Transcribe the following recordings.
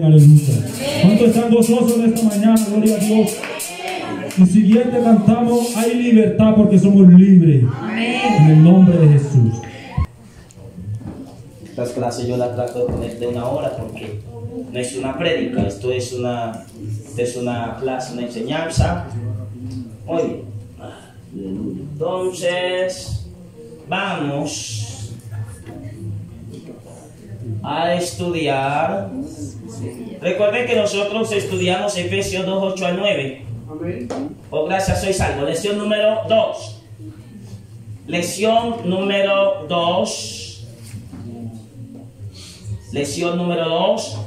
Aleluya. ¿Cuántos están gozosos en esta mañana? Gloria a Dios. Y siguiente cantamos: hay libertad porque somos libres. En el nombre de Jesús. Estas clases yo las trato de poner de 1 hora porque no es una prédica, esto es una clase, una enseñanza. Muy bien. Entonces, vamos a estudiar. Recuerden que nosotros estudiamos Efesios 2, 8 al 9. Por gracia soy salvo. Lección número 2. Lección número 2. Lección número 2.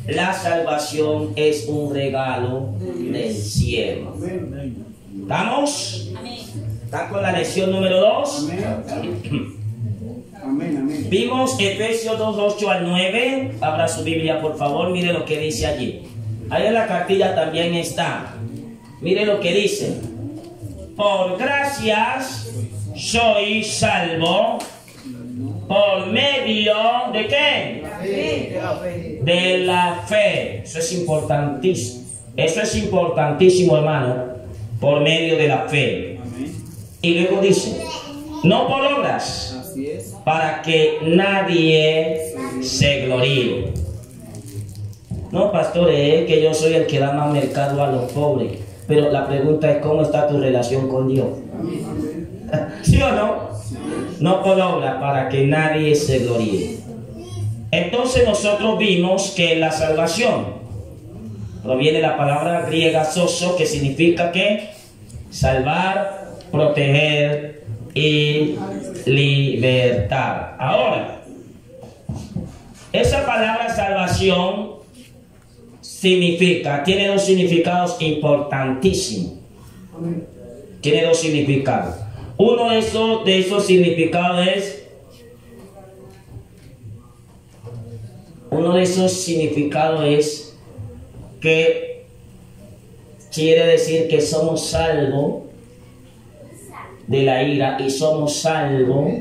La salvación es un regalo del cielo. ¿Estamos? ¿Están con la lección número 2? Amén. Vimos Efesios 2, 8 al 9. Abra su Biblia, por favor. Mire lo que dice allí. Ahí en la cartilla también está. Mire lo que dice. Por gracias soy salvo. ¿Por medio de qué? De la fe. Eso es importantísimo. Eso es importantísimo, hermano. Por medio de la fe. Y luego dice: no por obras, para que nadie se gloríe. No, pastor, es que yo soy el que da más mercado a los pobres. Pero la pregunta es: ¿cómo está tu relación con Dios? ¿Sí o no? No por obra, para que nadie se gloríe. Entonces nosotros vimos que la salvación proviene de la palabra griega soso, que significa que salvar, proteger y libertar. Ahora, esa palabra salvación tiene dos significados importantísimos. Tiene dos significados. Uno de esos significados es que quiere decir que somos salvos de la ira y somos salvos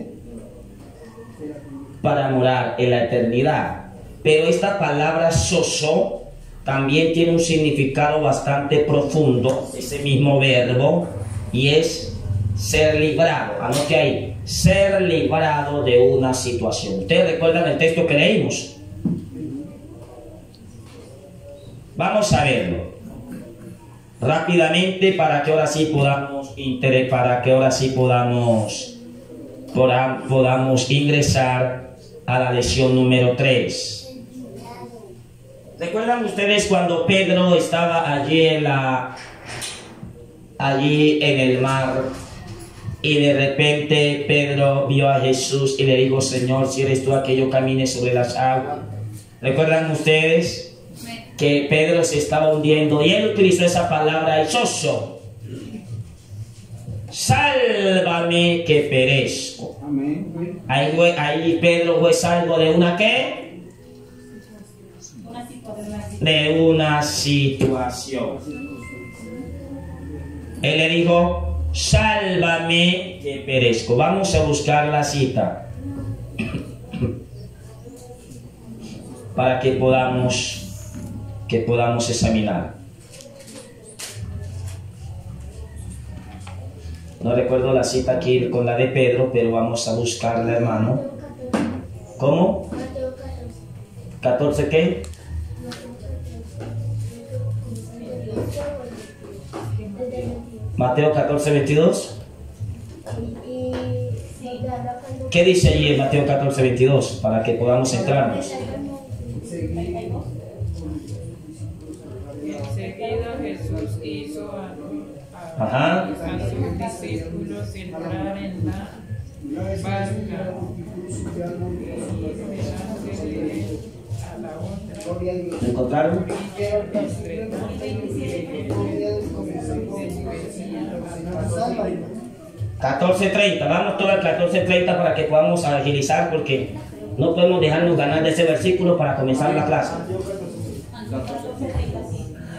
para morar en la eternidad. Pero esta palabra soso también tiene un significado bastante profundo, ese mismo verbo, y es ser librado. Anote ahí: ser librado de una situación. ¿Ustedes recuerdan el texto que leímos? Vamos a verlo rápidamente para que ahora sí podamos ingresar a la lección número 3. ¿Recuerdan ustedes cuando Pedro estaba allí en el mar y de repente Pedro vio a Jesús y le dijo: Señor, si eres tú, que yo camine sobre las aguas? ¿Recuerdan ustedes que Pedro se estaba hundiendo y él utilizó esa palabra soso? Sálvame que perezco. Ahí Pedro fue salvo de una ¿qué? De una situación. Él le dijo: sálvame que perezco. Vamos a buscar la cita para que podamos examinar. No recuerdo la cita aquí con la de Pedro, pero vamos a buscarla, hermano. ¿Cómo? 14 ¿qué? Mateo 14, 22. ¿Qué dice allí en Mateo 14, 22? Para que podamos entrarnos. Enseguida Jesús hizo Ajá. a sus discípulos entrar en la barca y a la otra. ¿Lo encontraron? 14:30. Vamos todo al 14:30 para que podamos agilizar, porque no podemos dejarnos ganar de ese versículo para comenzar la clase.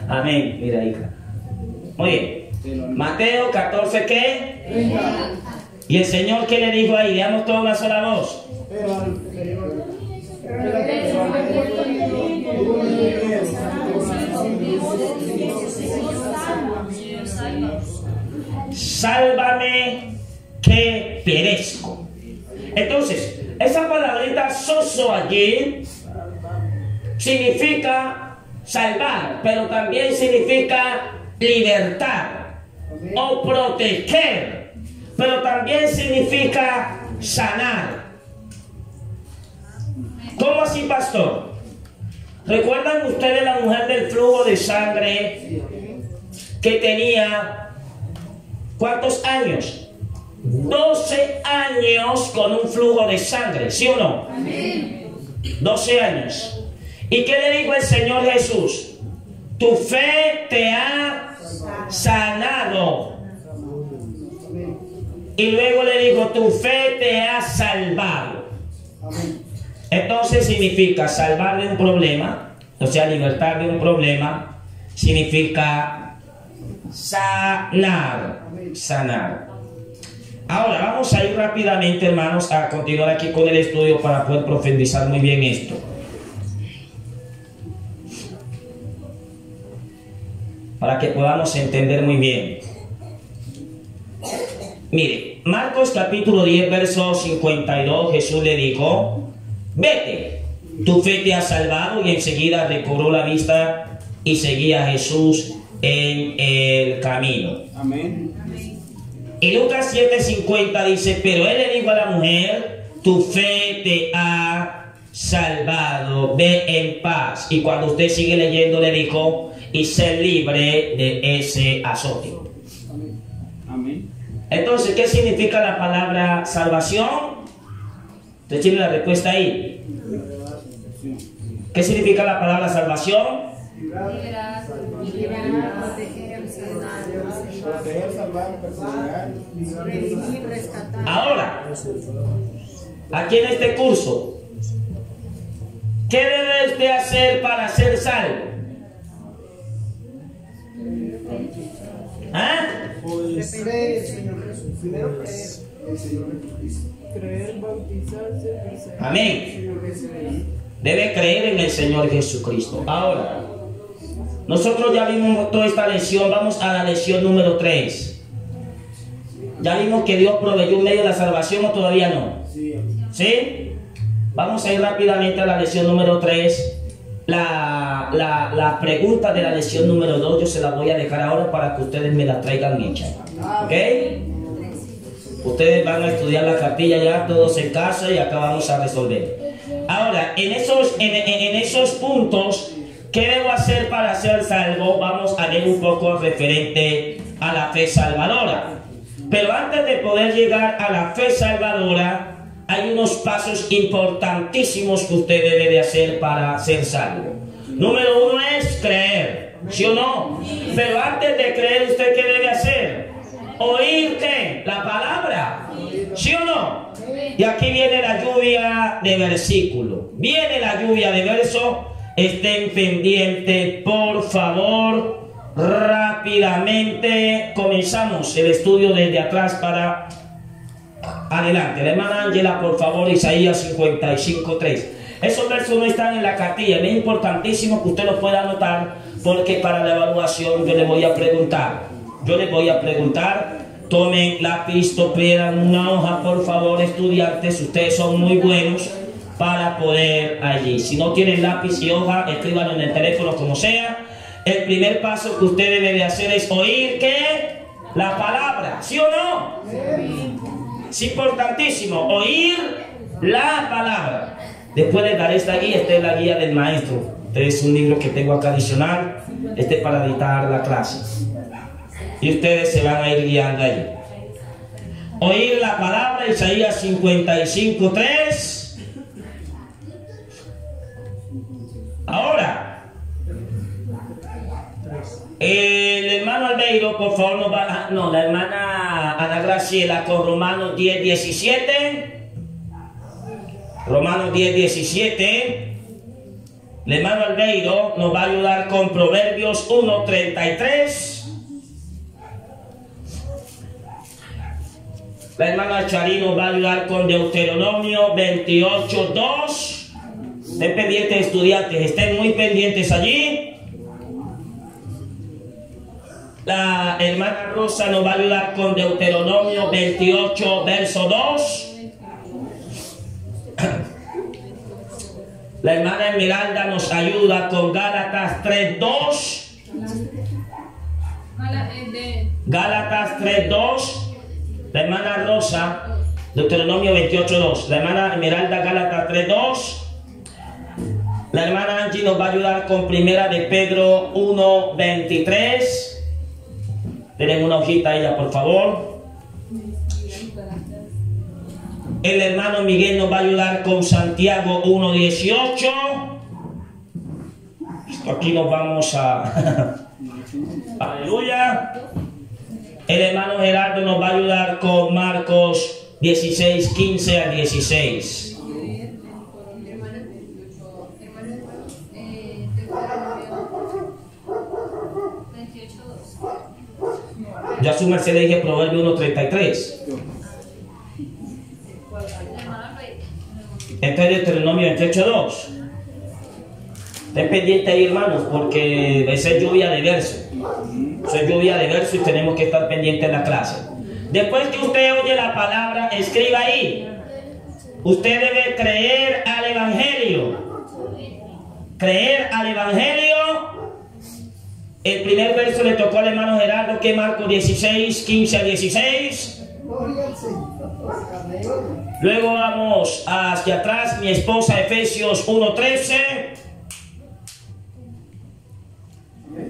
Amén. Mira, hija. Muy bien. Mateo 14, ¿qué? Y el Señor, ¿qué le dijo ahí? Veamos toda una sola voz. sálvame que perezco. Entonces, esa palabrita soso allí significa salvar, pero también significa libertar o proteger, pero también significa sanar. ¿Cómo así, pastor? ¿Recuerdan ustedes la mujer del flujo de sangre que tenía cuántos años? 12 años con un flujo de sangre, ¿sí o no? 12 años. ¿Y qué le dijo el Señor Jesús? Tu fe te ha sanado. Y luego le dijo, tu fe te ha salvado. Entonces significa salvar de un problema, o sea, libertar de un problema, significa sanar. Sanar. Ahora vamos a ir rápidamente, hermanos, a continuar aquí con el estudio para poder profundizar muy bien esto. Para que podamos entender muy bien. Mire, Marcos capítulo 10, verso 52, Jesús le dijo, vete, tu fe te ha salvado, y enseguida recobró la vista y seguía a Jesús en el camino. Amén. Y Lucas 7:50 dice, pero él le dijo a la mujer, tu fe te ha salvado, ve en paz. Y cuando usted sigue leyendo le dijo, y sé libre de ese azote. Amén. Entonces, ¿qué significa la palabra salvación? ¿Usted tiene la respuesta ahí? ¿Qué significa la palabra salvación? Ahora, aquí en este curso, ¿qué debe usted hacer para ser salvo? ¿Ah? Creer, bautizarse, Amén. Debe creer en el Señor Jesucristo. Ahora, nosotros ya vimos toda esta lección. Vamos a la lección número 3. Ya vimos que Dios proveyó un medio de la salvación, ¿o todavía no? ¿Sí? Vamos a ir rápidamente a la lección número 3. La pregunta de la lección número 2 yo se la voy a dejar ahora para que ustedes me la traigan hecha. ¿Ok? Ustedes van a estudiar la cartilla ya todos en casa y acá vamos a resolver. Ahora, en esos puntos, ¿qué debo hacer para ser salvo? Vamos a ver un poco referente a la fe salvadora. Pero antes de poder llegar a la fe salvadora, hay unos pasos importantísimos que usted debe de hacer para ser salvo. Número 1 es creer, ¿sí o no? Pero antes de creer, ¿usted qué debe hacer? ¿Oír qué? La palabra, ¿sí o no? Y aquí viene la lluvia de versículo. Viene la lluvia de verso. Estén pendientes, por favor. Rápidamente comenzamos el estudio desde atrás para adelante. La hermana Ángela, por favor, Isaías 55:3. Esos versos no están en la cartilla. Es importantísimo que usted los pueda anotar, porque para la evaluación yo le voy a preguntar. Tomen lápiz, toperan una hoja, por favor, estudiantes. Ustedes son muy buenos para poder allí. Si no tienen lápiz y hoja, escríbanlo en el teléfono, como sea. El primer paso que usted debe de hacer es oír ¿qué? La palabra, ¿sí o no? Es importantísimo, oír la palabra. Después les daré esta guía. Esta es la guía del maestro. Este es un libro que tengo acá adicional. Este es para editar la clase. Y ustedes se van a ir guiando ahí. Oír la palabra, Isaías 55:3. Ahora, el hermano Albeiro, por favor, nos va. No, la hermana Ana Graciela con Romanos 10:17. Romanos 10:17. El hermano Albeiro nos va a ayudar con Proverbios 1:33. La hermana Charino va a ayudar con Deuteronomio 28:2. Estén pendientes, estudiantes, estén muy pendientes allí. La hermana Rosa nos va a ayudar con Deuteronomio 28, verso 2. La hermana Esmeralda nos ayuda con Gálatas 3:2. Gálatas 3:2. La hermana Rosa, Deuteronomio 28:2. La hermana Esmeralda, Gálatas 3:2. La hermana Angie nos va a ayudar con Primera de Pedro 1:23. Tienen una hojita a ella, por favor. El hermano Miguel nos va a ayudar con Santiago 1:18. Aquí nos vamos a... Aleluya. El hermano Gerardo nos va a ayudar con Marcos 16:15 al 16. Ya su merced le dije Proverbio 1:33. Entonces Deuteronomio 28:2. Estén pendientes ahí, hermanos, porque esa es lluvia de verso. Eso es lluvia de verso y tenemos que estar pendientes en la clase. Después que usted oye la palabra, escriba ahí. Usted debe creer al Evangelio. Creer al Evangelio. El primer verso le tocó al hermano Gerardo, que Marcos 16:15 al 16. Luego vamos hacia atrás, mi esposa, Efesios 1:13.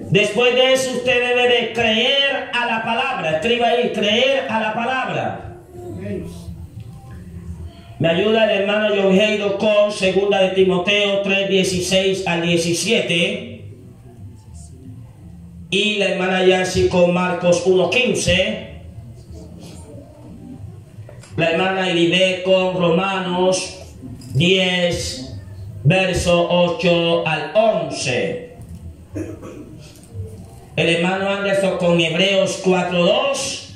Después de eso usted debe de creer a la palabra. Escriba ahí, creer a la palabra. Me ayuda el hermano John Heido con 2 de Timoteo 3:16 al 17. Y la hermana Yancy con Marcos 1:15. La hermana Elibet con Romanos 10, verso 8 al 11. El hermano Anderson con Hebreos 4:2.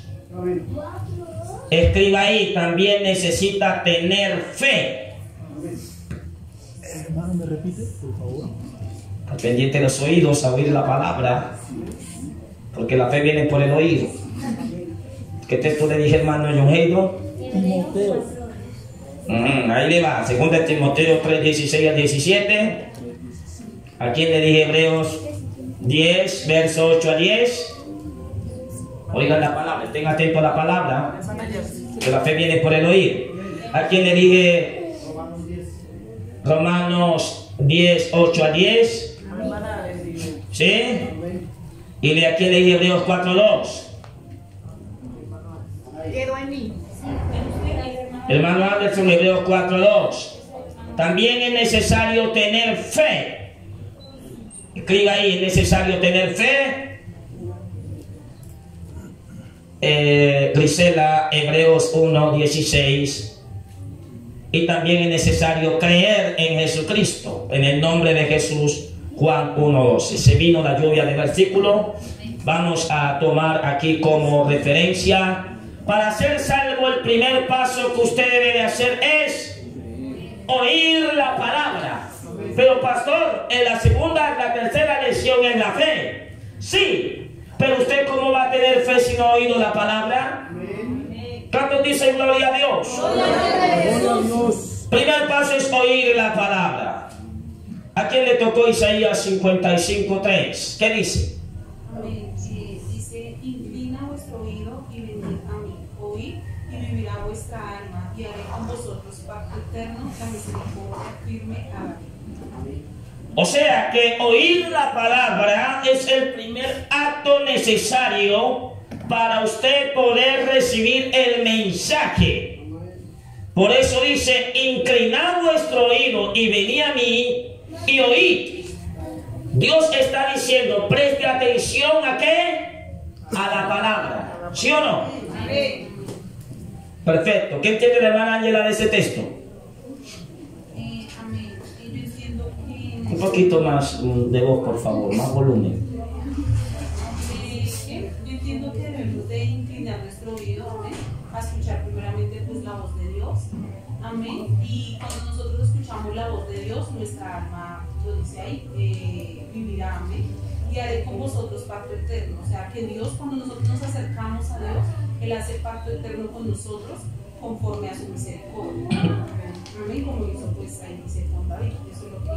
Escriba ahí, también necesita tener fe. Hermano, ¿me repite, por favor? Al pendiente de los oídos a oír la palabra, porque la fe viene por el oído. ¿Qué texto le dije, hermano John Heido? Timoteo. Ahí le va, 2 de Timoteo 3:16 al 17. ¿A quién le dije? Hebreos 10, verso 8 a 10. Oigan la palabra, estén atentos a la palabra, que la fe viene por el oír. ¿A quién le dije? Romanos 10, 8 a 10. ¿Sí? Y de aquí le dije Hebreos 4:2. Quedó en mí. Hermano Anderson, Hebreos 4:2. También es necesario tener fe. Escriba ahí, es necesario tener fe. Grisela, Hebreos 1:16. Y también es necesario creer en Jesucristo, en el nombre de Jesús, Juan 1:12. Se vino la lluvia de versículo. Vamos a tomar aquí como referencia. Para ser salvo, el primer paso que usted debe de hacer es oír la palabra. Pero pastor, en la segunda, la tercera lección es la fe. Sí, pero usted ¿cómo va a tener fe si no ha oído la palabra? ¿Cuántos dicen gloria a Dios? Gloria a Dios. Primer paso es oír la palabra. ¿A quién le tocó Isaías 55:3? ¿Qué dice? Dice, inclina vuestro oído y venid a mí, oíd y vivirá vuestra alma, y haré con vosotros pacto eterno, la misericordia firme hará. O sea que oír la palabra es el primer acto necesario para usted poder recibir el mensaje. Por eso dice, inclinad vuestro oído y venid a mí y oíd. Dios está diciendo, preste atención ¿a qué? A la palabra. ¿Sí o no? Perfecto. ¿Qué entiende la hermana Ángela de ese texto? Amén. Y yo entiendo que... Un poquito más de voz, por favor, más volumen. Yo entiendo que debemos de inclinar nuestro oído, amén, a escuchar primeramente pues la voz de Dios, amén, y cuando nosotros escuchamos la voz de Dios, nuestra alma, lo dice ahí, vivirá, amén, y haré con vosotros pacto eterno. O sea, que Dios, cuando nosotros nos acercamos a Dios, Él hace pacto eterno con nosotros conforme a su misericordia. Amén, como hizo pues ahí dice con David. Eso es lo que...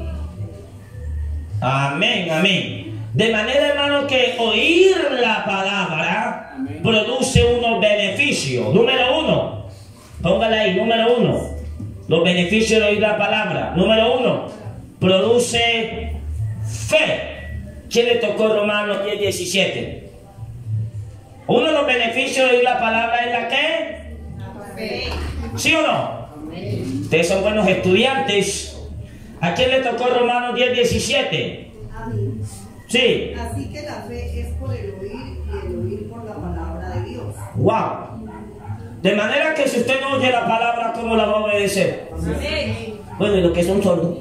Amén, amén. De manera, hermano, que oír la palabra Amén. produce unos beneficios. Número uno, póngala ahí, número uno. Los beneficios de oír la palabra. Número uno, produce fe. ¿Quién le tocó Romanos 10:17? Uno de los beneficios de oír la palabra es la que. Fe. ¿Sí o no? Ustedes son buenos estudiantes. ¿A quién le tocó Romanos 10:17? A mí. Sí. Así que la fe es por el oír y el oír por la palabra de Dios. Wow. De manera que si usted no oye la palabra, ¿cómo la va a obedecer? Amén. Bueno, y los que son sordos.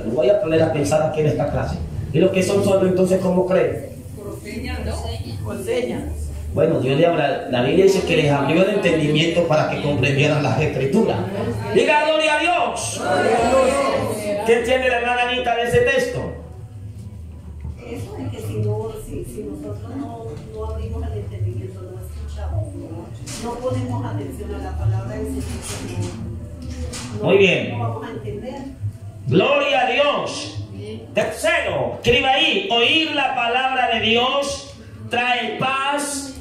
Lo voy a poner a pensar aquí en esta clase. ¿Y los que son sordos entonces cómo creen? Por señas, ¿no? Por señas. Bueno, Dios le habla, la Biblia dice que les abrió el entendimiento para que comprendieran las escrituras. Diga gloria a Dios. ¿Qué entiende la hermana Anita de ese texto? Eso es que si nosotros no abrimos el entendimiento, no escuchamos, no ponemos atención a la palabra del Señor, Muy bien. no vamos a entender. Gloria a Dios. Tercero, escriba ahí, oír la palabra de Dios trae paz,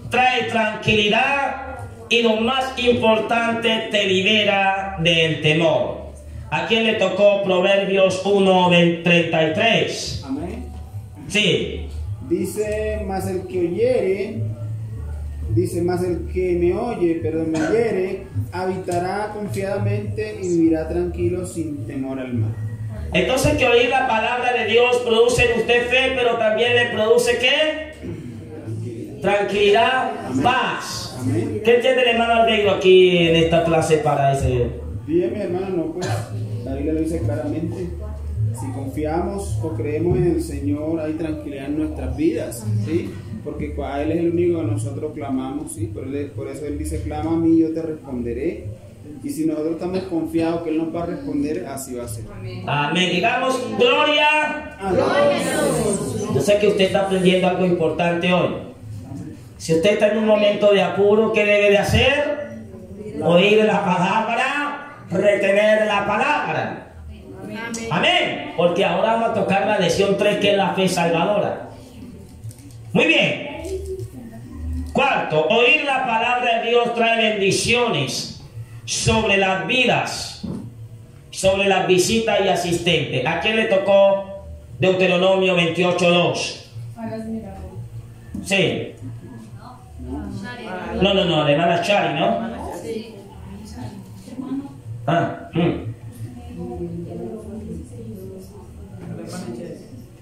trae tranquilidad y lo más importante, te libera del temor. ¿A quién le tocó Proverbios 1:33? Amén. Sí. Dice, más el que me oyere, habitará confiadamente y vivirá tranquilo sin temor al mal. Entonces que oír la palabra de Dios produce en usted fe, pero también le produce ¿qué? Tranquilidad, paz. Amén. ¿Qué entiende el hermano Albeiro aquí en esta clase para ese? Bien, mi hermano, no, pues la Biblia lo dice claramente. Si confiamos o creemos en el Señor, hay tranquilidad en nuestras vidas, ¿sí? Porque a Él es el único que nosotros clamamos, ¿sí? Por eso Él dice, clama a mí y yo te responderé. Y si nosotros estamos confiados que Él nos va a responder, así va a ser. Amén. Digamos, gloria. Yo sé que usted está aprendiendo algo importante hoy. Si usted está en un momento de apuro, ¿qué debe de hacer? Oír la palabra, retener la palabra. Amén. Porque ahora vamos a tocar la lección 3, que es la fe salvadora. Muy bien. Cuarto, oír la palabra de Dios trae bendiciones sobre las vidas, sobre las visitas y asistentes. ¿A quién le tocó Deuteronomio 28:2? Sí. No, la hermana Chari, ¿no?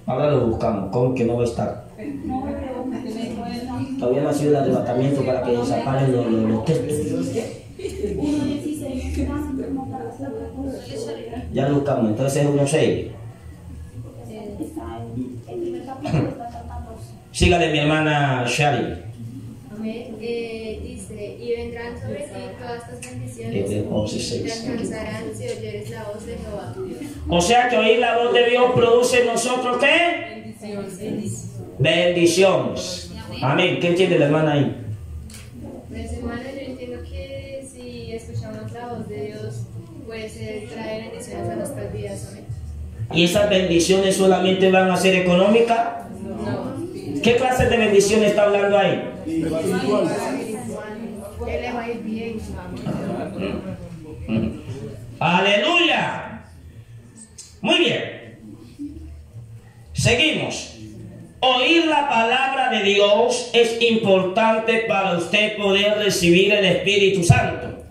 Ahora lo buscamos, ¿cómo que no va a estar? Todavía no ha sido el arrebatamiento para que desaparen los textos. Ya lo buscamos, entonces es 1:6. Sígale, mi hermana Shari. Dice, y vendrán sobre ti todas estas bendiciones y te 11:6. alcanzarán si oyeres la voz de Jehová tu Dios. O sea que oír la voz de Dios produce en nosotros ¿qué? Bendiciones. Amén. ¿Qué entiende la hermana ahí? Pues hermano, yo entiendo que si escuchamos la voz de Dios, pues trae bendiciones a nuestras vidas. Amén. ¿Y esas bendiciones solamente van a ser económicas? No. ¿Qué clase de bendiciones está hablando ahí? Él le va a ir bien. ¡Aleluya! Muy bien. Seguimos. Oír la palabra de Dios es importante para usted poder recibir el Espíritu Santo.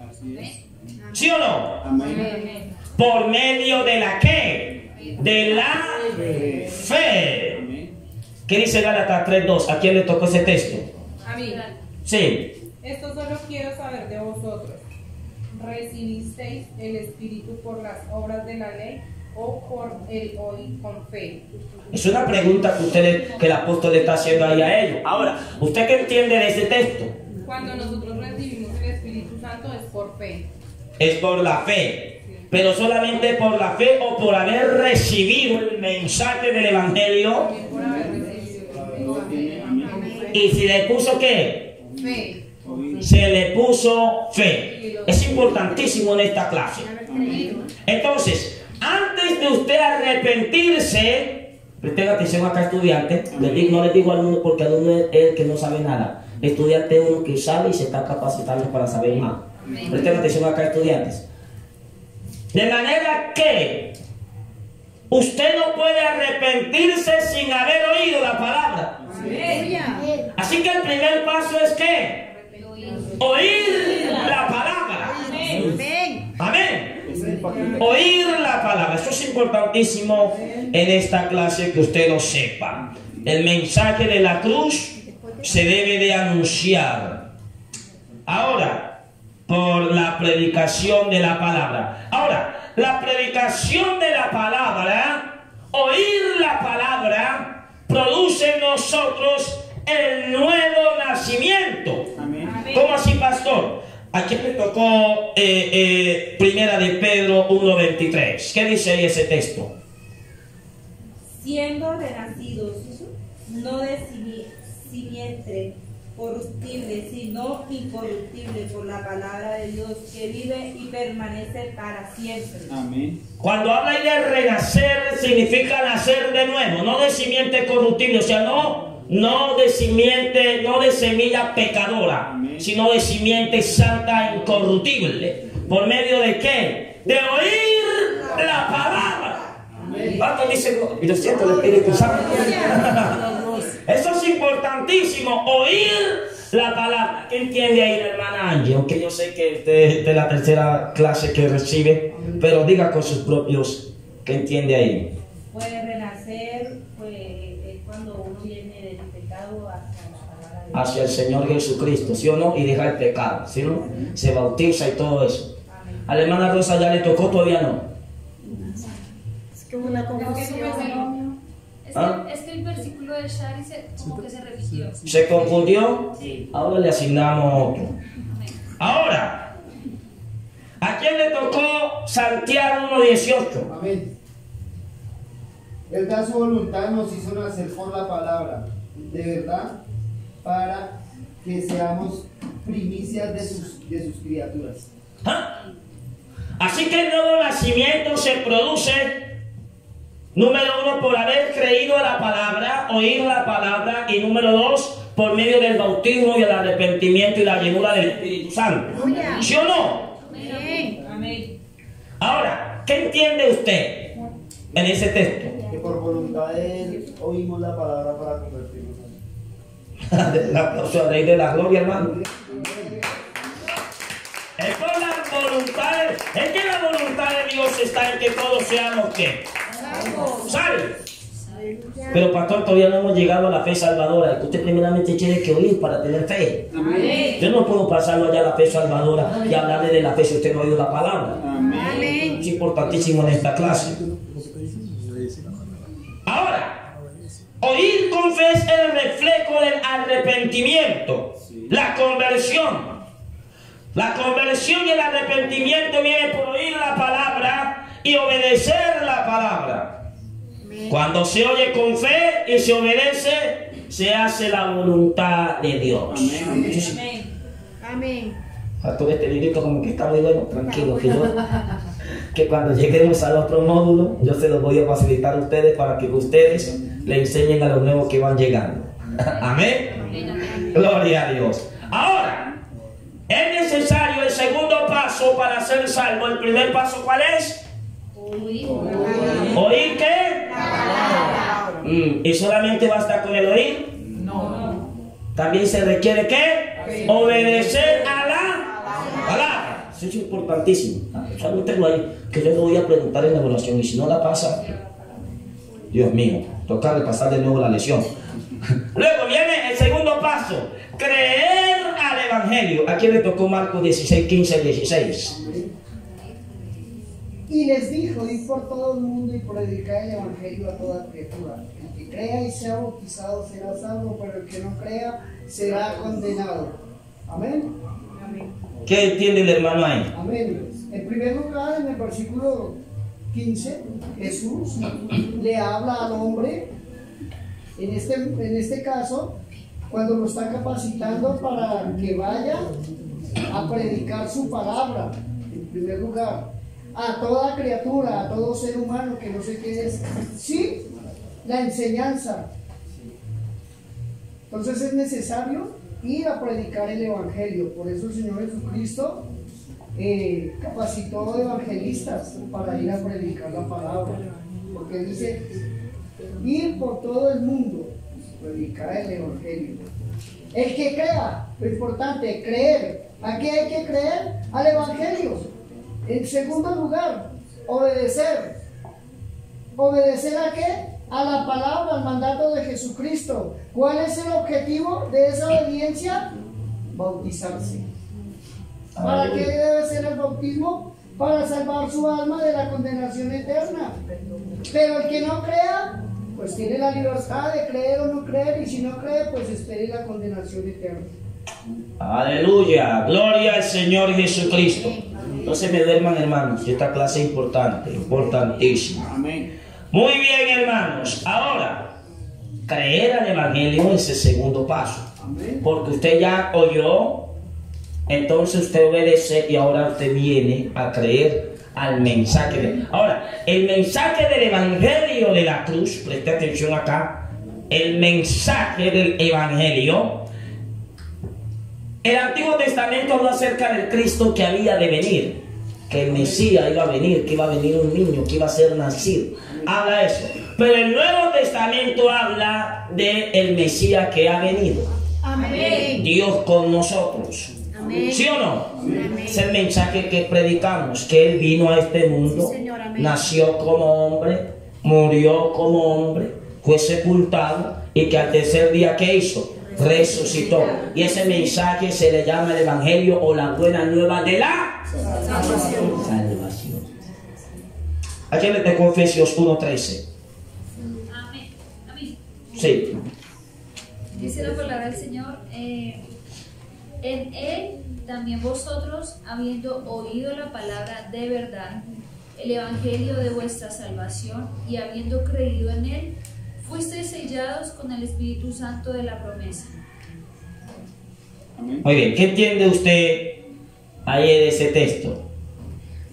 ¿Sí o no? Amén. ¿Por medio de la qué? De la fe. ¿Qué dice Gálatas 3:2? ¿A quién le tocó ese texto? A mí. Sí. Esto solo quiero saber de vosotros. ¿Recibisteis el Espíritu por las obras de la ley o por el oír con fe? Es una pregunta que el apóstol está haciendo ahí a ellos. Ahora, ¿usted qué entiende de ese texto? Cuando nosotros recibimos el Espíritu Santo es por fe. Es por la fe. pero solamente por la fe o por haber recibido el mensaje del Evangelio. ¿Y si le puso qué? Fe. Se le puso fe. Es importantísimo en esta clase. Entonces, antes de usted arrepentirse, presten atención acá, estudiante. No les digo alumno porque alumno es el que no sabe nada. Estudiante es uno que sabe y se está capacitando para saber más. Presten atención acá, estudiantes. De manera que usted no puede arrepentirse sin haber oído la palabra. Así que el primer paso es ¿qué? Oír la palabra. Amén. Oír la palabra. Eso es importantísimo en esta clase, que usted lo sepa. El mensaje de la cruz se debe de anunciar. Ahora, por la predicación de la palabra. Ahora, la predicación de la palabra, oír la palabra, produce en nosotros el nuevo nacimiento. Amén. ¿Cómo así, pastor? Aquí me tocó Primera de Pedro 1:23. ¿Qué dice ahí ese texto? Siendo renacidos, no de simiente corruptible, sino incorruptible, por la palabra de Dios, que vive y permanece para siempre. Amén. Cuando habla ahí de renacer, significa nacer de nuevo, no de simiente corruptible, o sea, no de simiente, no de semilla pecadora, sino de simiente santa e incorruptible. ¿Por medio de qué? De oír la palabra. ¿Cuántos dicen? Y lo siento, el Espíritu Santo. Eso es importantísimo, oír la palabra. ¿Qué entiende ahí la hermana Angie? Aunque yo sé que usted es la tercera clase que recibe, pero diga con sus propios, ¿qué entiende ahí? Puede renacer, pues, es cuando uno viene del pecado hacia la palabra de Dios. Hacia el Señor Jesucristo, ¿sí o no? Y deja el pecado, ¿sí o no? Se bautiza y todo eso. A la hermana Rosa ya le tocó, todavía no. Es como una confusión. Es que el versículo de Shari como que se repitió. ¿Se confundió? Sí. Ahora le asignamos otro. Ahora, ¿a quién le tocó Santiago 1:18? Amén. Él da su voluntad, nos hizo nacer por la palabra, de verdad, para que seamos primicias de sus criaturas. ¿Ah? Así que el nuevo nacimiento se produce, número 1, por haber creído a la palabra, oír la palabra, y número 2, por medio del bautismo y el arrepentimiento y la llenura del Espíritu Santo. ¿Sí o no? Amén. Ahora, ¿qué entiende usted en ese texto? Que por voluntad de Él oímos la palabra para convertirnos. El aplauso al Rey de la Gloria, hermano. Es por la voluntad, es que la voluntad de Dios está en que todos seamos ¿qué? ¿Sabes? Pero pastor, todavía no hemos llegado a la fe salvadora. Usted primeramente tiene que oír para tener fe. Amén. Yo no puedo pasarlo allá a la fe salvadora y hablarle de la fe si usted no ha oído la palabra. Amén. Es importantísimo en esta clase. Ahora, oír con fe es el reflejo del arrepentimiento, la conversión. La conversión y el arrepentimiento viene por oír la palabra y obedecer la palabra. Cuando se oye con fe y se obedece, se hace la voluntad de Dios. Amén. Amén. Pastor, este librito como que está muy bueno, tranquilo, que cuando lleguemos al otro módulo, yo se los voy a facilitar a ustedes para que ustedes le enseñen a los nuevos que van llegando. Amén. Gloria a Dios. Ahora, es necesario el segundo paso para ser salvo. El primer paso, ¿cuál es? ¿Oír qué? ¿Y solamente basta con el oír? No. También se requiere ¿qué? Obedecer a la palabra. Eso es importantísimo. Anótenlo ahí, que yo lo voy a preguntar en la evaluación. Y si no la pasa, Dios mío, toca repasar de nuevo la lección. Luego viene el segundo paso: creer al Evangelio. ¿A quién le tocó Marcos 16, 15, 16? Y les dijo: id por todo el mundo y predicad el Evangelio a toda criatura. El que crea y sea bautizado será salvo, pero el que no crea será condenado. Amén. ¿Qué entiende el hermano ahí? Amén. En primer lugar, en el versículo 15, Jesús le habla al hombre, en este caso, cuando lo está capacitando para que vaya a predicar su palabra, en primer lugar, a toda criatura, a todo ser humano que no sé qué es, sí, la enseñanza. Entonces es necesario ir a predicar el Evangelio. Por eso el Señor Jesucristo capacitó evangelistas para ir a predicar la palabra, porque dice ir por todo el mundo, predicar el Evangelio. El que crea, lo importante, creer. ¿A qué hay que creer? Al Evangelio. En segundo lugar, obedecer. ¿Obedecer a qué? A la palabra, al mandato de Jesucristo. ¿Cuál es el objetivo de esa obediencia? Bautizarse. ¿Para qué debe ser el bautismo? Para salvar su alma de la condenación eterna. Pero el que no crea, pues tiene la libertad de creer o no creer, y si no cree, pues espere la condenación eterna. Aleluya, gloria al Señor Jesucristo. No se me duerman, hermanos, esta clase es importante, importantísima. Amén. Muy bien, hermanos. Ahora, creer al Evangelio es el segundo paso. Porque usted ya oyó, entonces usted obedece y ahora usted viene a creer al mensaje. Ahora, el mensaje del Evangelio de la cruz, preste atención acá, el mensaje del Evangelio. El Antiguo Testamento habla acerca del Cristo que había de venir, que el Mesías iba a venir, que iba a venir un niño, que iba a ser nacido. Habla eso. Pero el Nuevo Testamento habla del Mesías que ha venido. Amén. Dios con nosotros. Amén. ¿Sí o no? Amén. Es el mensaje que predicamos, que Él vino a este mundo, Sí, Señor, amén. nació como hombre, murió como hombre, fue sepultado y que al tercer día, ¿qué hizo? Resucitó. Y ese mensaje se le llama el Evangelio o la buena nueva de la salvación. Aquí le tengo Efesios 1:13. Amén. Amén. Sí. Dice la palabra del Señor, en Él también vosotros, habiendo oído la palabra de verdad, el Evangelio de vuestra salvación, y habiendo creído en Él, fuisteis sellados con el Espíritu Santo de la promesa. Muy bien, ¿qué entiende usted ahí de ese texto?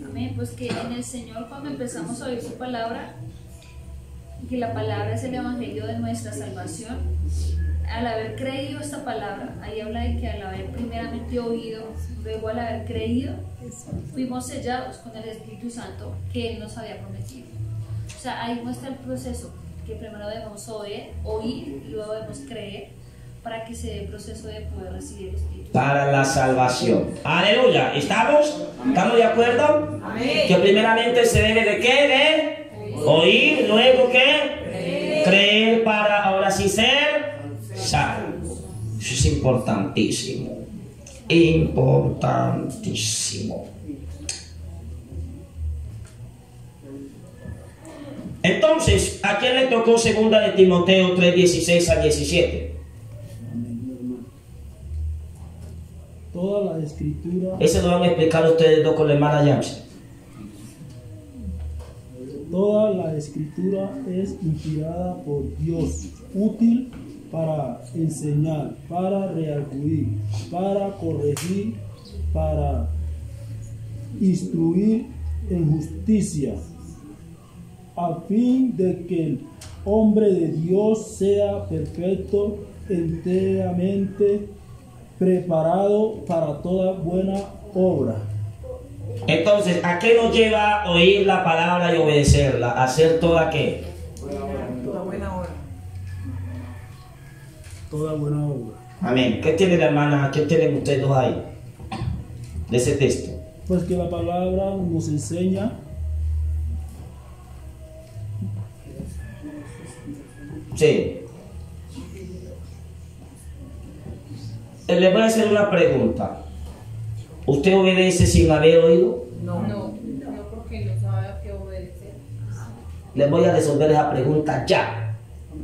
Amén. Pues que en el Señor, cuando empezamos a oír su palabra, que la palabra es el Evangelio de nuestra salvación, al haber creído esta palabra, ahí habla de que al haber primeramente oído, luego al haber creído, fuimos sellados con el Espíritu Santo que Él nos había prometido. O sea, ahí muestra el proceso, que primero debemos oír y luego debemos creer para que se dé el proceso de poder recibir el Espíritu Santo. Para la salvación. Aleluya. ¿Estamos? ¿Estamos de acuerdo? Amén. Que primeramente se debe de qué? De oír, luego qué? Creer para ahora sí ser salvo. Eso es importantísimo. Importantísimo. Entonces, ¿a quién le tocó 2 de Timoteo 3:16 al 17? Toda la escritura. Ese lo van a explicar ustedes dos con la hermana Yamsa. Toda la escritura es inspirada por Dios, útil para enseñar, para redarguir, para corregir, para instruir en justicia, a fin de que el hombre de Dios sea perfecto, enteramente preparado para toda buena obra. Entonces, ¿a qué nos lleva oír la palabra y obedecerla? ¿A hacer toda qué? Toda buena hora. Toda buena obra. Amén. ¿Qué tiene la hermana? ¿Qué tienen ustedes dos ahí? De ese texto. Pues que la palabra nos enseña. Sí. Le voy a hacer una pregunta. ¿Usted obedece sin haber oído? No, porque no sabe a qué obedecer. Les voy a resolver esa pregunta ya.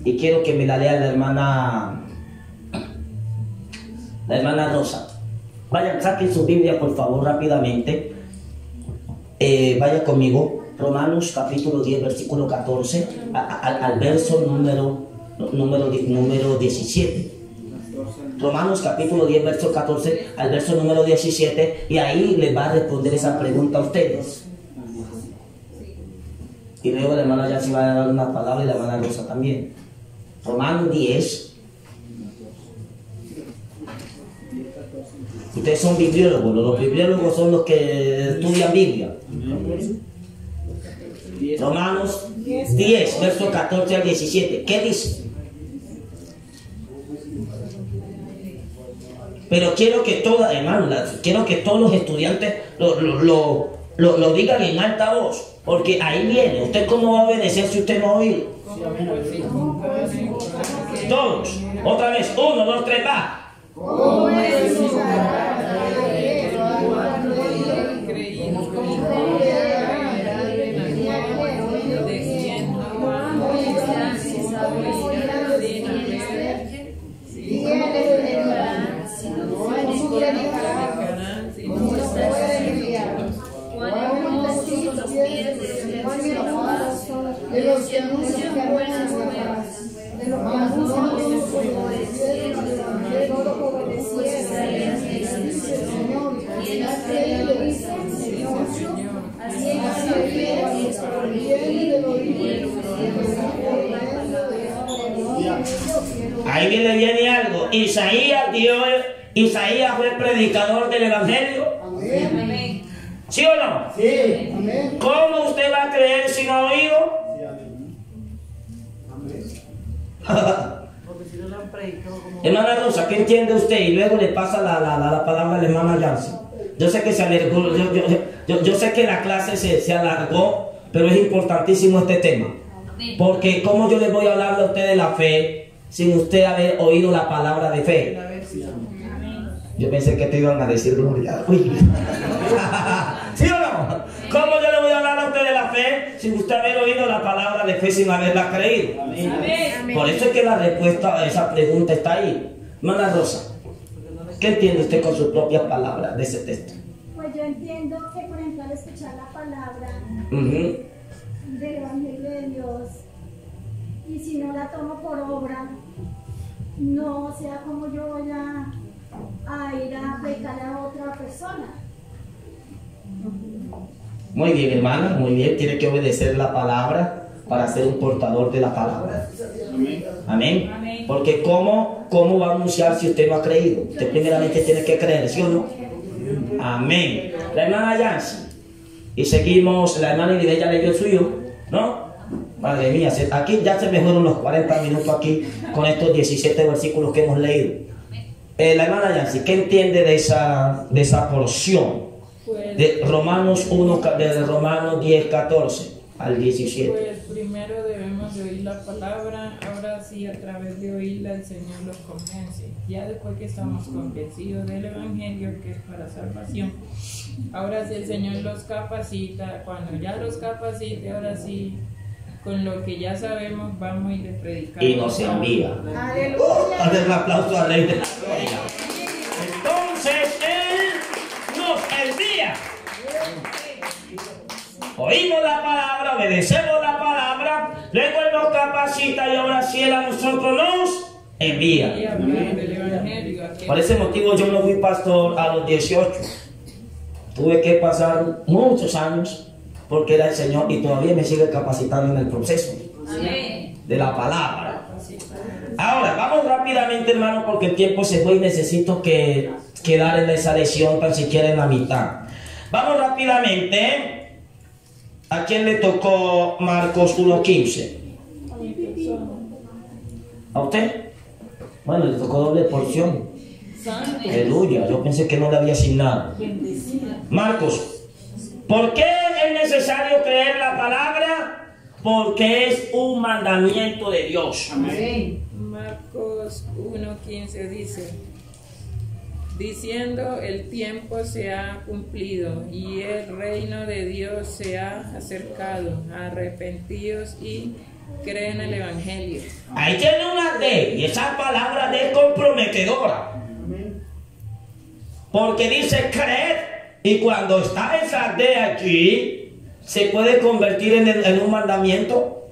Y quiero que me la lea la hermana Rosa. Vayan, saquen su Biblia por favor rápidamente. vaya conmigo, Romanos capítulo 10, versículo 14, al verso número 17. Romanos capítulo 10, verso 14, al verso número 17, y ahí les va a responder esa pregunta a ustedes. Y luego la hermana ya se va a dar una palabra y la hermana Rosa también. Romanos 10. Ustedes son bibliólogos, los bibliólogos son los que estudian Biblia. Romanos 10, verso 14 al 17. ¿Qué dice? Pero quiero que quiero que todos los estudiantes lo digan en alta voz, porque ahí viene. ¿Usted cómo va a obedecer si usted no ha oído? Todos, otra vez, 1, 2, 3, va. Ahí viene algo. Isaías fue el predicador del evangelio. Amén. ¿Sí o no? Sí. Amén. ¿Cómo usted va a creer si no ha oído? Hermana Rosa, ¿qué entiende usted? Y luego le pasa la palabra a la hermana Yancy. Yo sé que se alargó, yo sé que la clase se alargó, pero es importantísimo este tema. Porque ¿cómo yo les voy a hablar a usted de la fe sin usted haber oído la palabra de fe? Yo pensé que te iban a decir gloria. ¿Sí o no? ¿Cómo yo le voy a hablar a usted de la fe sin usted haber oído la palabra de fe, sin haberla creído? Amén. Por eso es que la respuesta a esa pregunta está ahí. Hermana Rosa, ¿qué entiende usted con sus propias palabras de ese texto? Pues yo entiendo que, por ejemplo, al escuchar la palabra del Evangelio de Dios, y si no la tomo por obra, no sea como yo voy a ir a predicar a otra persona. Muy bien, hermana, muy bien. Tiene que obedecer la palabra para ser un portador de la palabra. Amén. Amén. Porque ¿cómo va a anunciar si usted no ha creído? Usted primeramente tiene que creer, ¿sí o no? Amén. La hermana Yancy. Y seguimos, la hermana Iride ya leyó el suyo, ¿no? Madre mía, aquí ya se me fueron los 40 minutos aquí con estos 17 versículos que hemos leído. La hermana Yancy, ¿qué entiende de esa porción? De Romanos 1, de Romanos 10, 14 al 17. Pues primero debemos de oír la palabra, ahora sí a través de oírla el Señor los convence. Ya después que estamos convencidos del Evangelio, que es para salvación, ahora sí el Señor los capacita. Cuando ya los capacite, ahora sí, con lo que ya sabemos, vamos a ir a predicar. Y nos envía. ¡Aleluya! Dale un aplauso al Rey de la Gloria. Entonces Él nos envía. Oímos la palabra, obedecemos la palabra, luego Él nos capacita y ahora sí Él a nosotros nos envía. Por ese motivo yo no fui pastor a los 18. Tuve que pasar muchos años porque era el Señor y todavía me sigue capacitando en el proceso de la palabra. Ahora, vamos rápidamente, hermano, porque el tiempo se fue y necesito que dar en esa lección tan siquiera en la mitad. Vamos rápidamente. ¿A quién le tocó Marcos 1:15? ¿A usted? Bueno, le tocó doble porción. Aleluya, yo pensé que no le había asignado. Marcos, ¿por qué es necesario creer la palabra? Porque es un mandamiento de Dios. Amén. Marcos 1:15 dice: diciendo, el tiempo se ha cumplido y el reino de Dios se ha acercado. Arrepentidos y creen el Evangelio. Ahí tiene una D, y esa palabra D es comprometedora. Porque dice creer, y cuando está esa D allí, se puede convertir en un mandamiento?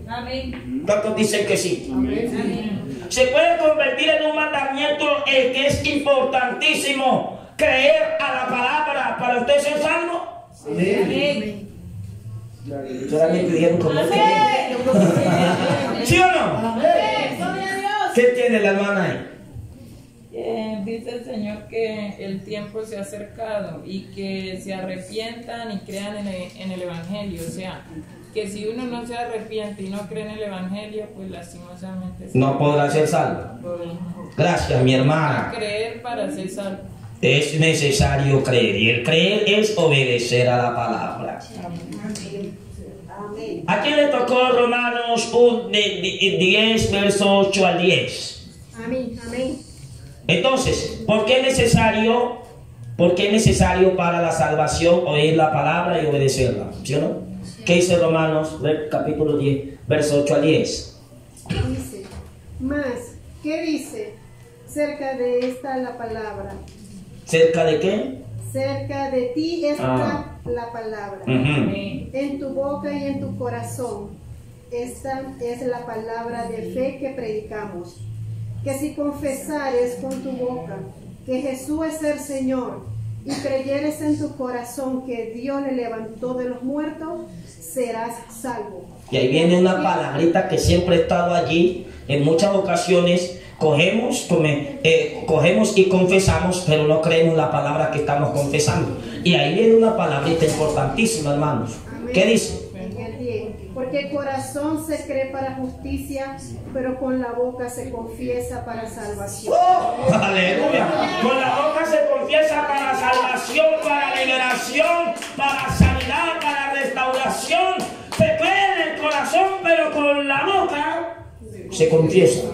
Amén. ¿Cuántos dicen que sí? Amén. Se puede convertir en un mandamiento el que es importantísimo creer a la palabra para usted ser salvo. Amén. Solamente dijeron como que ¿sí o no? ¿Qué tiene la hermana ahí? Dice el Señor que el tiempo se ha acercado y que se arrepientan y crean en el Evangelio. O sea, que si uno no se arrepiente y no cree en el Evangelio, pues lastimosamente no podrá ser salvo. Gracias, mi hermana. Creer para ser salvo. Es necesario creer, y el creer es obedecer a la palabra. ¿A quién le tocó Romanos 10, verso 8 al 10? Amén, amén. Entonces, ¿por qué es necesario para la salvación oír la palabra y obedecerla? ¿Sí o no? ¿Qué dice Romanos capítulo 10, verso 8 al 10? Dice, más, ¿qué dice? Cerca de esta la palabra. ¿Cerca de qué? Cerca de ti está la palabra. En tu boca y en tu corazón. Esta es la palabra de fe que predicamos. Que si confesares con tu boca que Jesús es el Señor y creyeres en tu corazón que Dios le levantó de los muertos, serás salvo. Y ahí viene una palabrita que siempre ha estado allí en muchas ocasiones. Cogemos y confesamos, pero no creemos la palabra que estamos confesando. Y ahí viene una palabrita importantísima, hermanos. Amén. ¿Qué dice? Porque el corazón se cree para justicia, pero con la boca se confiesa para salvación. ¡Oh! ¡Aleluya! Con la boca se confiesa para salvación, para liberación, para sanidad, para restauración. Se cree en el corazón, pero con la boca se confiesa.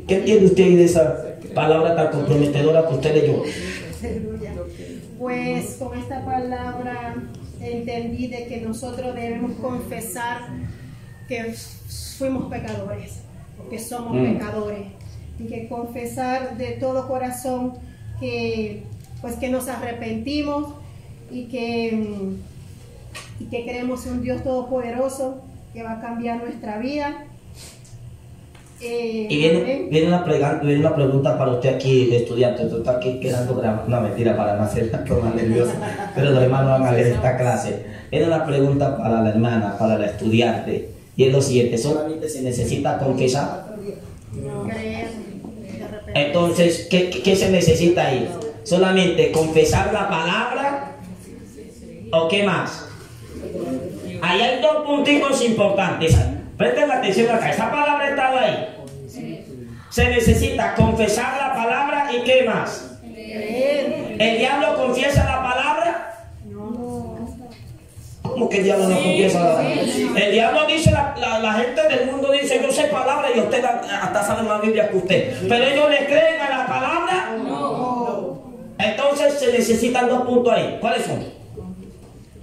¿Qué entiende usted de esa palabra tan comprometedora que usted leyó? Pues con esta palabra entendí de que nosotros debemos confesar que fuimos pecadores, que somos pecadores, y que confesar de todo corazón que nos arrepentimos y que creemos en un Dios todopoderoso que va a cambiar nuestra vida. Y viene una pregunta para usted aquí, estudiante. Usted está aquí quedando grabado. No, mentira, para no hacerla más nerviosa. Pero los hermanos van a leer esta clase. Viene una pregunta para la hermana, para la estudiante. Y es lo siguiente: solamente se necesita confesar. Entonces, ¿qué se necesita ahí? ¿Solamente confesar la palabra? ¿O qué más? Ahí hay dos puntitos importantes. Presten atención acá. Esta palabra está ahí. Se necesita confesar la palabra y ¿qué más? ¿El diablo confiesa la palabra? ¿Cómo que el diablo no confiesa la palabra? El diablo dice, la gente del mundo dice, yo sé palabra y usted hasta sabe más Biblia que usted. Pero ellos le creen a la palabra. Entonces se necesitan dos puntos ahí. ¿Cuáles son?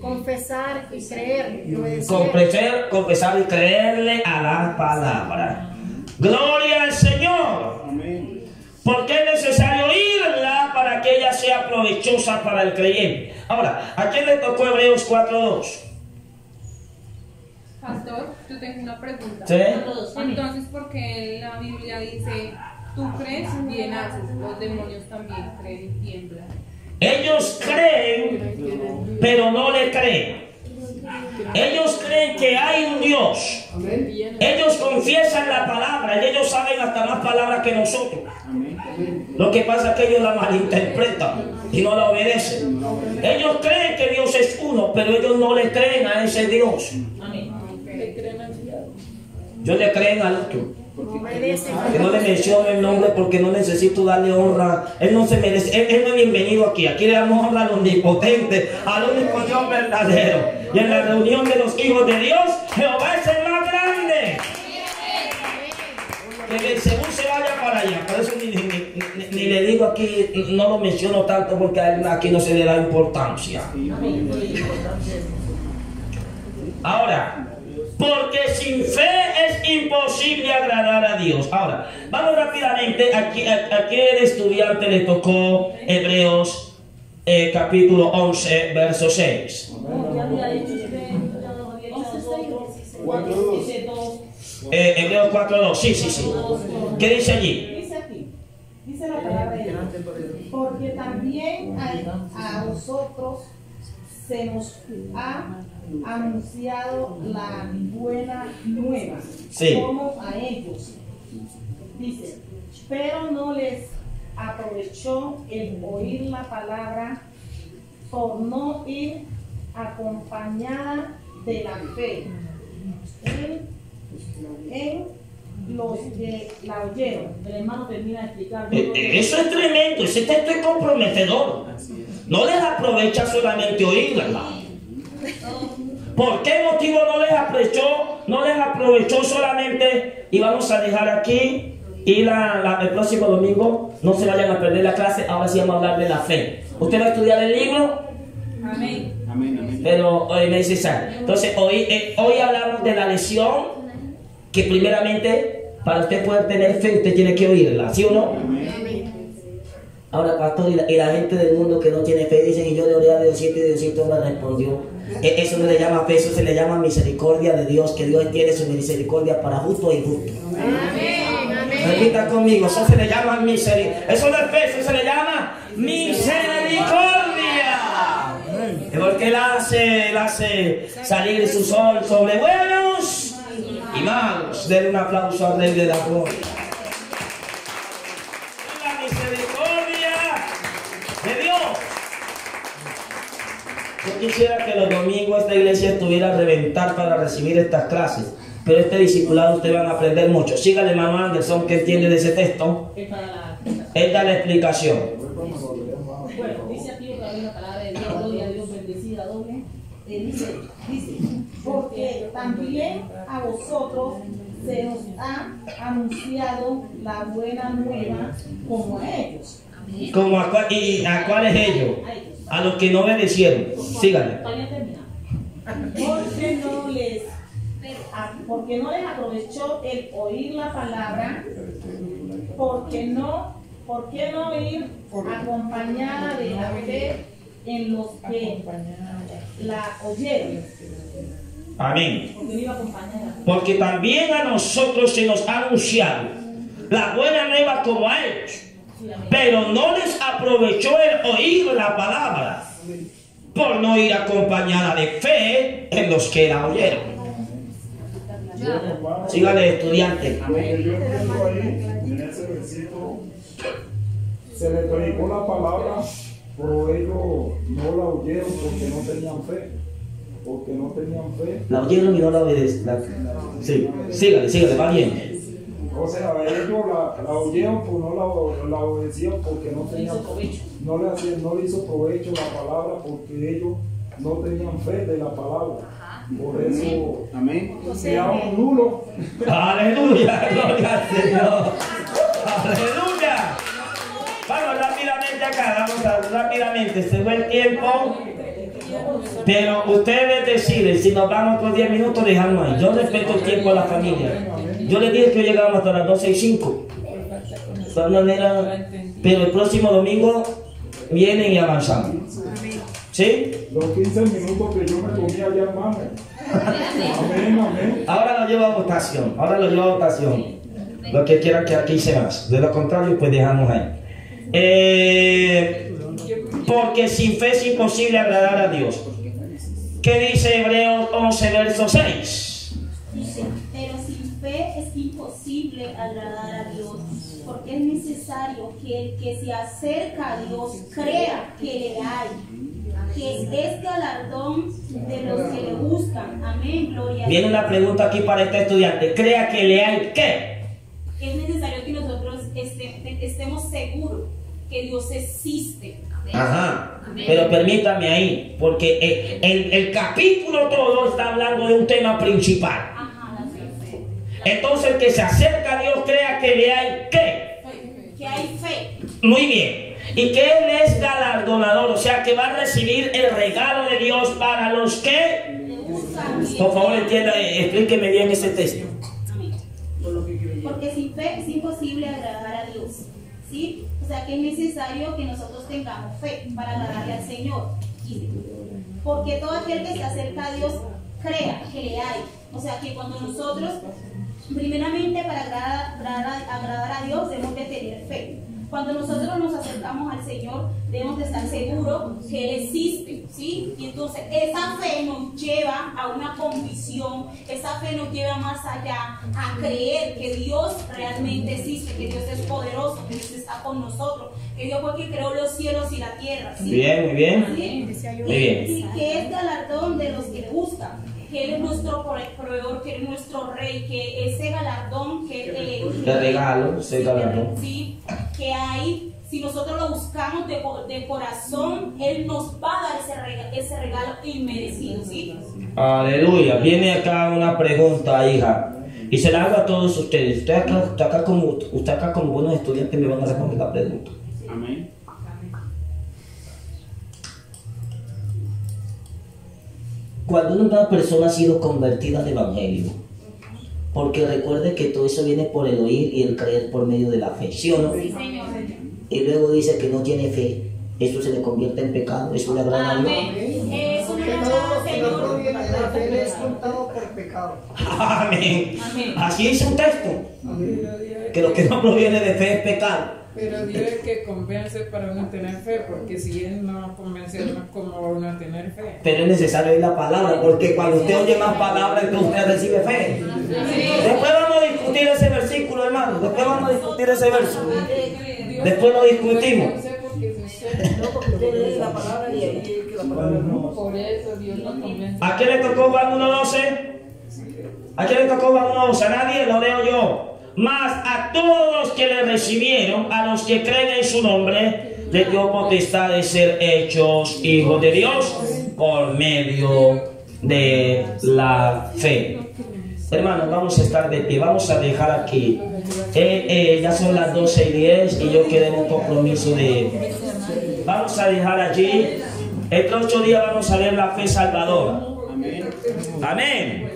Confesar y creer. Confesar y creerle a la palabra. Gloria al Señor. Amén. Porque es necesario oírla para que ella sea provechosa para el creyente. Ahora, ¿a quién le tocó Hebreos 4:2? Pastor, yo tengo una pregunta. ¿Sí? Entonces, ¿por qué la Biblia dice, tú crees, bien haces? Los demonios también creen y tiemblan. Ellos creen, pero no le creen. Ellos creen que hay un Dios. Ellos confiesan la palabra y ellos saben hasta más palabras que nosotros. Lo que pasa es que ellos la malinterpretan y no la obedecen. Ellos creen que Dios es uno, pero ellos no le creen a ese Dios. Yo le creen al otro. Que no le menciono el nombre porque no necesito darle honra. Él no se merece, él no es bienvenido aquí. Aquí le damos honra al omnipotente, al único Dios verdadero. Y en la reunión de los hijos de Dios, Jehová es el más grande. Que según se vaya para allá. Por eso ni le digo aquí, no lo menciono tanto porque aquí no se le da importancia. Ahora, porque sin fe es imposible agradar a Dios. Ahora, vamos rápidamente. Aquí el estudiante le tocó Hebreos capítulo 11, verso 6. Hebreos 4:2. Sí. ¿Qué dice allí? Dice aquí, dice la palabra de Dios, porque también a vosotros se nos ha anunciado la buena nueva, Sí. como a ellos. Dice, pero no les aprovechó el oír la palabra por no ir acompañada de la fe en los que la oyeron. El hermano termina de explicar. Eso es tremendo, ese texto es comprometedor. No les aprovecha solamente oírla. ¿Por qué motivo no les aprovechó solamente? Y vamos a dejar aquí, y el próximo domingo no se vayan a perder la clase. Ahora sí vamos a hablar de la fe. ¿Usted va a estudiar el libro? Amén. Pero hoy me dice Sara. Entonces hoy hablamos de la lección que primeramente para usted poder tener fe usted tiene que oírla, ¿sí o no? Ahora, pastor, y la gente del mundo que no tiene fe dicen, y yo le oré a Diosito y Diosito me respondió. Eso no le llama fe, eso se le llama misericordia de Dios, que Dios tiene su misericordia para justo e injusto. Repita conmigo, eso se le llama misericordia. Eso no es fe, eso se le llama misericordia. Porque Él hace salir su sol sobre buenos y malos. Denle un aplauso al Rey de la Gloria. La misericordia de Dios. Yo quisiera que los domingos esta iglesia estuviera a reventar para recibir estas clases. Pero este discipulado ustedes van a aprender mucho. Sígale, hermano Anderson, que entiende de ese texto. Él da la explicación. Bueno, dice aquí otra vez la palabra de Dios, gloria a Dios, bendecida doble. Dice, porque también a vosotros se os ha anunciado la buena nueva como a ellos. ¿Y a cuáles ellos? A los que no obedecieron. Síganle. Porque no les aprovechó el oír la palabra, ¿por qué no ir acompañada de la fe en los que la oyeron? Amén. Porque también a nosotros se nos ha anunciado la buena nueva como a ellos, pero no les aprovechó el oír la palabra por no ir acompañada de fe en los que la oyeron. Sígale, estudiante. Amén. Yo entiendo ahí, en ese versículo, se les predicó la palabra, pero ellos no la oyeron porque no tenían fe. Porque no tenían fe. La oyeron y no la obedecieron. Sí, sígale, va bien. O sea, ellos la oyeron, pero no la obedecieron porque no tenían no le hizo provecho la palabra porque ellos no tenían fe de la palabra. Por eso, amén. Seamos nulos. Aleluya, gloria al Señor. Aleluya. Vamos rápidamente acá, rápidamente, se fue el tiempo. Pero ustedes deciden si nos vamos por 10 minutos, dejamos ahí. Yo respeto el tiempo a la familia. Yo les dije que llegamos hasta las 12:05. De todas maneras, pero el próximo domingo vienen y avanzamos. ¿Sí? Los 15 minutos que yo me comía allá, hermano. Amén. Ahora lo llevo a votación. Los que quieran que aquí se más. De lo contrario, pues dejamos ahí. Porque sin fe es imposible agradar a Dios. ¿Qué dice Hebreos 11, verso 6? Dice, pero sin fe es imposible agradar a Dios, porque es necesario que el que se acerca a Dios crea que le hay, que es galardón de los que le buscan. Amén, gloria a Dios. Viene una pregunta aquí para este estudiante. ¿Crea que le hay qué? Es necesario que nosotros estemos seguros que Dios existe. Ajá. Pero permítame ahí, porque el capítulo todo está hablando de un tema principal. Entonces el que se acerca a Dios crea que le hay ¿qué? Que hay fe. Muy bien. Y que Él es galardonador, o sea que va a recibir el regalo de Dios para los que... Por favor, entienda, explíqueme bien ese texto. Porque sin fe es imposible agradar a Dios. ¿Sí? O sea que es necesario que nosotros tengamos fe para agradarle al Señor. conquiste. Porque todo aquel que se acerca a Dios crea que le hay. O sea que cuando nosotros, primeramente para agradar a Dios, debemos de tener fe. Cuando nosotros nos acercamos al Señor, debemos de estar seguros que Él existe, ¿sí? Y entonces esa fe nos lleva a una convicción, esa fe nos lleva más allá a creer que Dios realmente existe, que Dios es poderoso, que Dios está con nosotros, que Dios fue quien creó los cielos y la tierra, ¿sí? Bien, muy bien. ¿Sí? Muy bien. Y que es galardón de los que le buscan, que Él es nuestro proveedor, que Él es nuestro rey, que ese galardón que Te regalo, ese galardón. Sí, que hay, si nosotros lo buscamos de corazón, Él nos va a dar ese regalo inmerecido, ¿sí? Aleluya. Viene acá una pregunta, hija, y se la hago a todos ustedes. Usted acá como buenos estudiantes me van a responder la pregunta. Amén. Cuando una persona ha sido convertida al Evangelio, porque recuerde que todo eso viene por el oír y el creer por medio de la fe, ¿sí o no? Sí, Señor. Y luego dice que no tiene fe, eso se le convierte en pecado, eso le agrada a Dios. Es una Porque todo lo que no proviene de la fe le es contado por pecado. Amén. Amén. Así dice un texto, que lo que no proviene de fe es pecado. Pero Dios es que convence para uno tener fe, porque si Él no convence, ¿cómo va uno a tener fe? Pero es necesario oír la palabra, porque cuando usted oye más palabras, entonces usted recibe fe. Después vamos a discutir ese versículo, hermano. Después vamos a discutir ese verso. Después lo discutimos. Por eso Dios nos convence. ¿A quién le tocó Juan 1:12? ¿A quién le tocó Juan 1:12? A nadie, lo leo yo. Mas a todos los que le recibieron, a los que creen en su nombre, le dio potestad de ser hechos hijos de Dios por medio de la fe. Hermanos, vamos a estar de pie, vamos a dejar aquí. Ya son las 12:10 y yo quedé en un compromiso de... Vamos a dejar allí. Entre 8 días vamos a ver la fe salvadora. Amén.